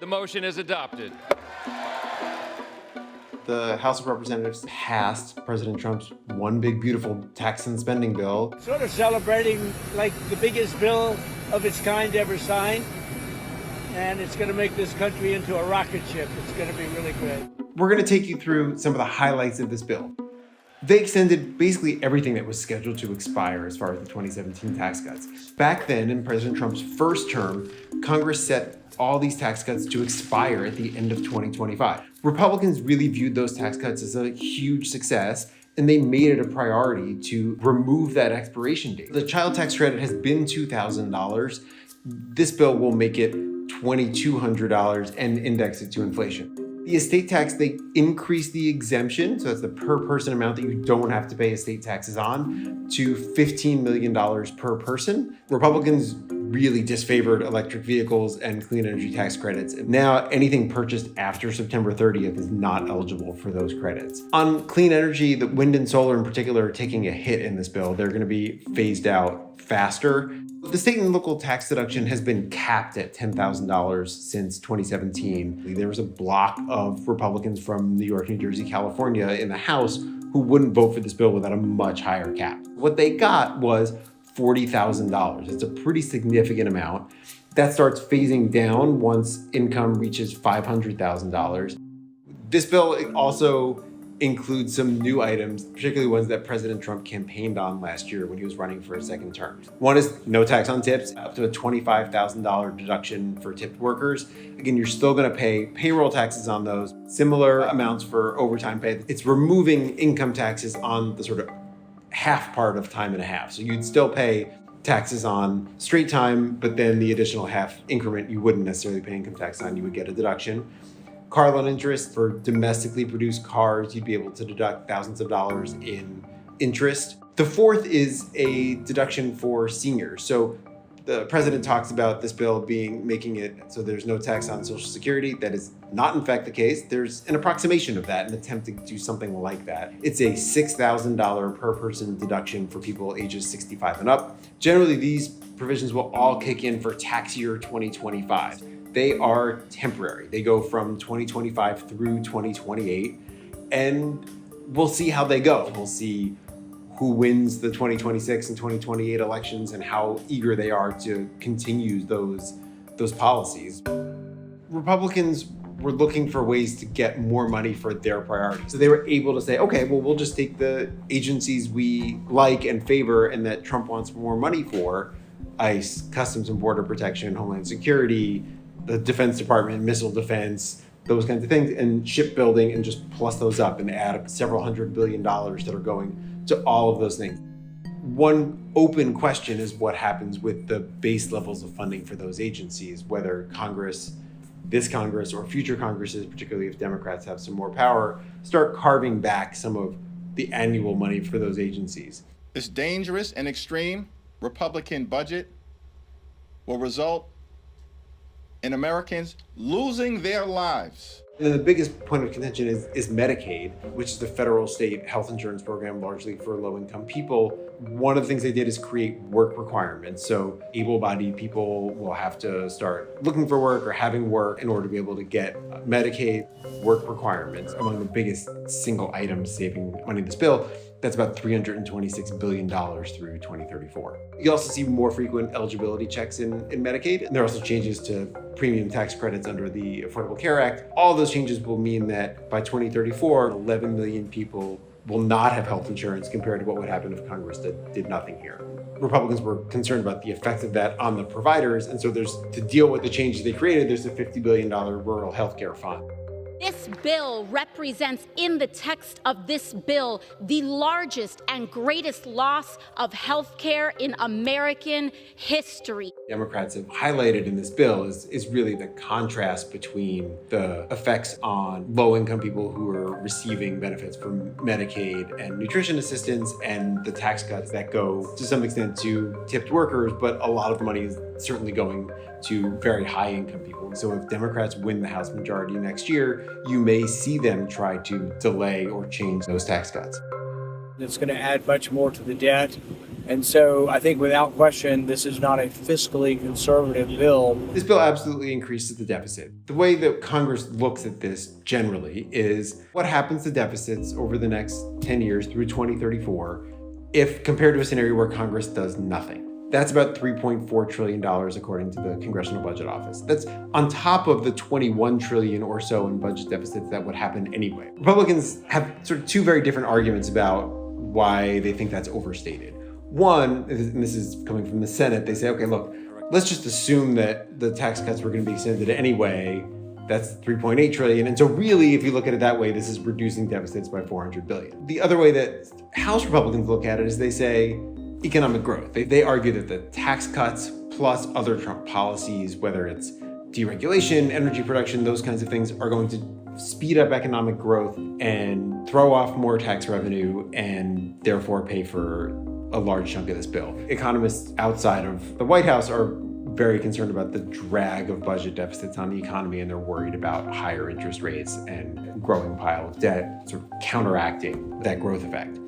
The motion is adopted. The House of Representatives passed President Trump's one big beautiful tax and spending bill. Sort of celebrating like the biggest bill of its kind ever signed. And it's going to make this country into a rocket ship. It's going to be really great. We're going to take you through some of the highlights of this bill. They extended basically everything that was scheduled to expire as far as the 2017 tax cuts. Back then, in President Trump's first term, Congress set all these tax cuts to expire at the end of 2025. Republicans really viewed those tax cuts as a huge success, and they made it a priority to remove that expiration date. The child tax credit has been $2,000. This bill will make it $2,200 and index it to inflation. The estate tax, they increased the exemption, so that's the per person amount that you don't have to pay estate taxes on, to $15 million per person. Republicans really disfavored electric vehicles and clean energy tax credits. Now, anything purchased after September 30th is not eligible for those credits. On clean energy, the wind and solar in particular are taking a hit in this bill. They're going to be phased out faster. The state and local tax deduction has been capped at $10,000 since 2017. There was a block of Republicans from New York, New Jersey, California in the House who wouldn't vote for this bill without a much higher cap. What they got was $40,000. It's a pretty significant amount. That starts phasing down once income reaches $500,000. This bill also includes some new items, particularly ones that President Trump campaigned on last year when he was running for a second term. One is no tax on tips, up to a $25,000 deduction for tipped workers. Again, you're still going to pay payroll taxes on those, similar amounts for overtime pay. It's removing income taxes on the sort of half part of time and a half. So you'd still pay taxes on straight time, but then the additional half increment you wouldn't necessarily pay income tax on, you would get a deduction. Car loan interest for domestically produced cars, you'd be able to deduct thousands of dollars in interest. The fourth is a deduction for seniors. So the president talks about this bill making it so there's no tax on Social Security. That is not in fact the case. There's an approximation of that, an attempt to do something like that. It's a $6,000 per person deduction for people ages 65 and up. Generally, these provisions will all kick in for tax year 2025. They are temporary. They go from 2025 through 2028, and we'll see how they go. We'll see who wins the 2026 and 2028 elections and how eager they are to continue those policies. Republicans were looking for ways to get more money for their priorities. So they were able to say, okay, well, we'll just take the agencies we like and favor and that Trump wants more money for, ICE, Customs and Border Protection, Homeland Security, the Defense Department, missile defense, those kinds of things, and shipbuilding, and just plus those up and add several $100 billion that are going to all of those things. One open question is what happens with the base levels of funding for those agencies, whether Congress, this Congress or future Congresses, particularly if Democrats have some more power, start carving back some of the annual money for those agencies. This dangerous and extreme Republican budget will result in Americans losing their lives. And the biggest point of contention is Medicaid, which is the federal state health insurance program largely for low-income people. One of the things they did is create work requirements. So able-bodied people will have to start looking for work or having work in order to be able to get Medicaid work requirements. Among the biggest single items saving money in this bill, that's about $326 billion through 2034. You also see more frequent eligibility checks in Medicaid. And there are also changes to premium tax credits under the Affordable Care Act. All those changes will mean that by 2034, 11 million people will not have health insurance compared to what would happen if Congress did nothing here. Republicans were concerned about the effect of that on the providers. And so to deal with the changes they created, there's a $50 billion rural healthcare fund. This bill represents, in the text of this bill, the largest and greatest loss of health care in American history. Democrats have highlighted in this bill is really the contrast between the effects on low-income people who are receiving benefits from Medicaid and nutrition assistance and the tax cuts that go to some extent to tipped workers, but a lot of the money is certainly going to very high-income people. And so if Democrats win the House majority next year, you may see them try to delay or change those tax cuts. It's going to add much more to the debt. And so I think without question, this is not a fiscally conservative bill. This bill absolutely increases the deficit. The way that Congress looks at this generally is what happens to deficits over the next 10 years through 2034 if compared to a scenario where Congress does nothing. That's about $3.4 trillion according to the Congressional Budget Office. That's on top of the $21 trillion or so in budget deficits that would happen anyway. Republicans have sort of two very different arguments about why they think that's overstated. One, and this is coming from the Senate, they say, okay, look, let's just assume that the tax cuts were going to be extended anyway. That's 3.8 trillion. And so really, if you look at it that way, this is reducing deficits by 400 billion. The other way that House Republicans look at it is they say economic growth. They argue that the tax cuts plus other Trump policies, whether it's deregulation, energy production, those kinds of things, are going to speed up economic growth and throw off more tax revenue and therefore pay for a large chunk of this bill. Economists outside of the White House are very concerned about the drag of budget deficits on the economy, and they're worried about higher interest rates and growing pile of debt sort of counteracting that growth effect.